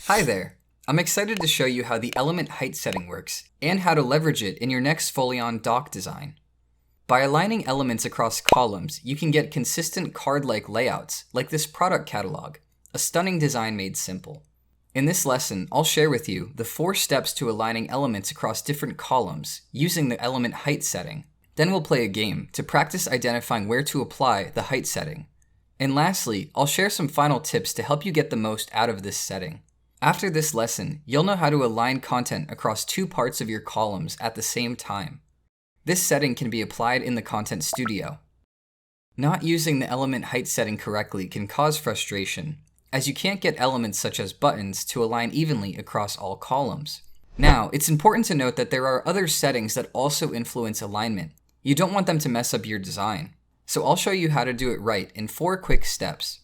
Hi there! I'm excited to show you how the element height setting works, and how to leverage it in your next Foleon Doc design. By aligning elements across columns, you can get consistent card-like layouts, like this product catalog, a stunning design made simple. In this lesson, I'll share with you the 4 steps to aligning elements across different columns using the element height setting. Then we'll play a game to practice identifying where to apply the height setting. And lastly, I'll share some final tips to help you get the most out of this setting. After this lesson, you'll know how to align content across 2 parts of your columns at the same time. This setting can be applied in the Content Studio. Not using the element height setting correctly can cause frustration, as you can't get elements such as buttons to align evenly across all columns. Now, it's important to note that there are other settings that also influence alignment. You don't want them to mess up your design. So I'll show you how to do it right in 4 quick steps.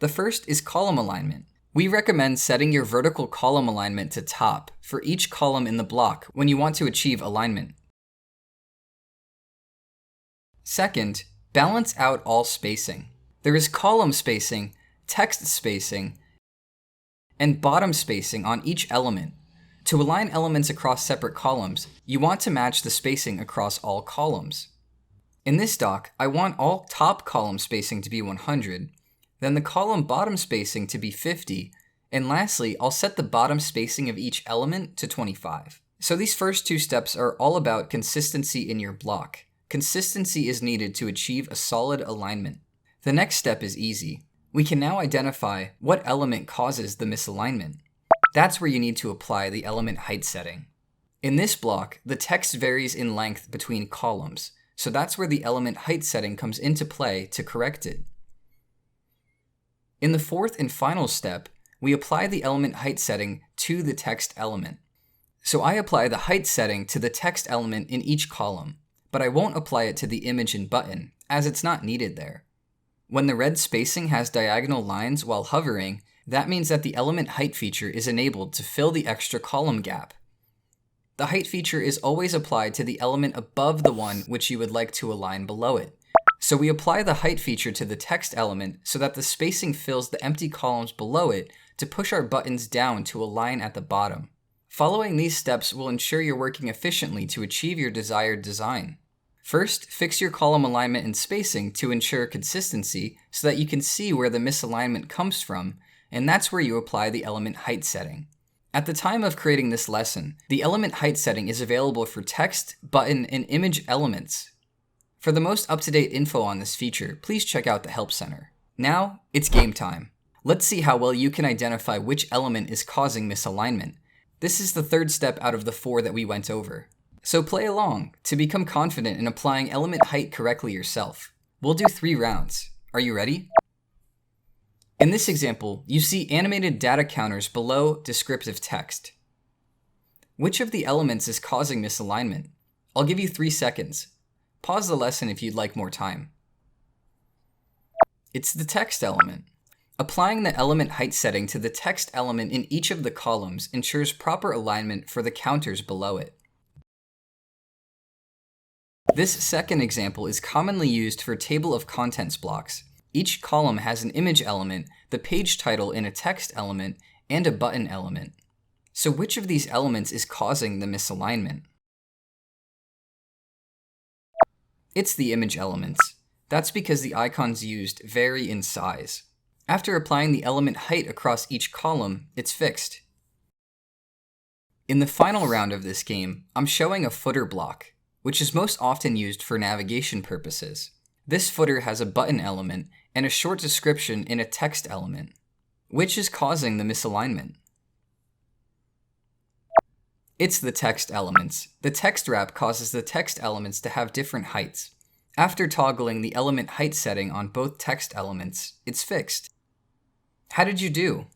The first is column alignment. We recommend setting your vertical column alignment to top for each column in the block when you want to achieve alignment. Second, balance out all spacing. There is column spacing, text spacing, and bottom spacing on each element. To align elements across separate columns, you want to match the spacing across all columns. In this doc, I want all top column spacing to be 100, then the column bottom spacing to be 50, and lastly, I'll set the bottom spacing of each element to 25. So these first 2 steps are all about consistency in your block. Consistency is needed to achieve a solid alignment. The next step is easy. We can now identify what element causes the misalignment. That's where you need to apply the element height setting. In this block, the text varies in length between columns, so that's where the element height setting comes into play to correct it. In the 4th and final step, we apply the element height setting to the text element. So I apply the height setting to the text element in each column, but I won't apply it to the image and button, as it's not needed there. When the red spacing has diagonal lines while hovering, that means that the element height feature is enabled to fill the extra column gap. The height feature is always applied to the element above the one which you would like to align below it. So we apply the height feature to the text element so that the spacing fills the empty columns below it to push our buttons down to align at the bottom. Following these steps will ensure you're working efficiently to achieve your desired design. First, fix your column alignment and spacing to ensure consistency so that you can see where the misalignment comes from, and that's where you apply the element height setting. At the time of creating this lesson, the element height setting is available for text, button, and image elements. For the most up-to-date info on this feature, please check out the Help Center. Now, it's game time. Let's see how well you can identify which element is causing misalignment. This is the 3rd step out of the 4 that we went over. So play along to become confident in applying element height correctly yourself. We'll do 3 rounds. Are you ready? In this example, you see animated data counters below descriptive text. Which of the elements is causing misalignment? I'll give you 3 seconds. Pause the lesson if you'd like more time. It's the text element. Applying the element height setting to the text element in each of the columns ensures proper alignment for the counters below it. This second example is commonly used for table of contents blocks. Each column has an image element, the page title in a text element, and a button element. So which of these elements is causing the misalignment? It's the image elements. That's because the icons used vary in size. After applying the element height across each column, it's fixed. In the final round of this game, I'm showing a footer block, which is most often used for navigation purposes. This footer has a button element and a short description in a text element. Which is causing the misalignment? It's the text elements. The text wrap causes the text elements to have different heights. After toggling the element height setting on both text elements, it's fixed. How did you do?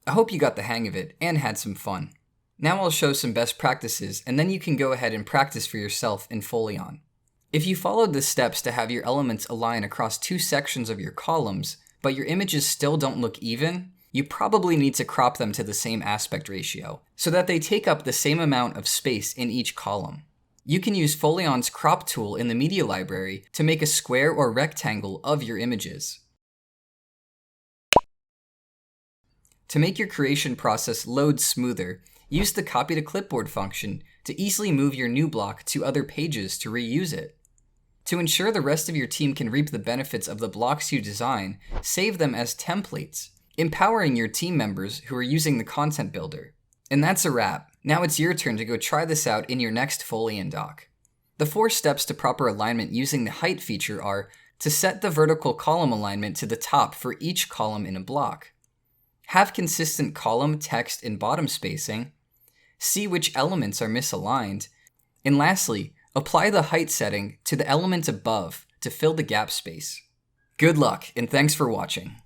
I hope you got the hang of it and had some fun. Now I'll show some best practices, and then you can go ahead and practice for yourself in Foleon. If you followed the steps to have your elements align across 2 sections of your columns, but your images still don't look even, you probably need to crop them to the same aspect ratio, so that they take up the same amount of space in each column. You can use Foleon's crop tool in the media library to make a square or rectangle of your images. To make your creation process load smoother, use the copy to clipboard function to easily move your new block to other pages to reuse it. To ensure the rest of your team can reap the benefits of the blocks you design, save them as templates, empowering your team members who are using the content builder. And that's a wrap. Now it's your turn to go try this out in your next Foleon Doc. The 4 steps to proper alignment using the height feature are to set the vertical column alignment to the top for each column in a block, have consistent column, text, and bottom spacing, see which elements are misaligned, and lastly, apply the height setting to the element above to fill the gap space. Good luck, and thanks for watching.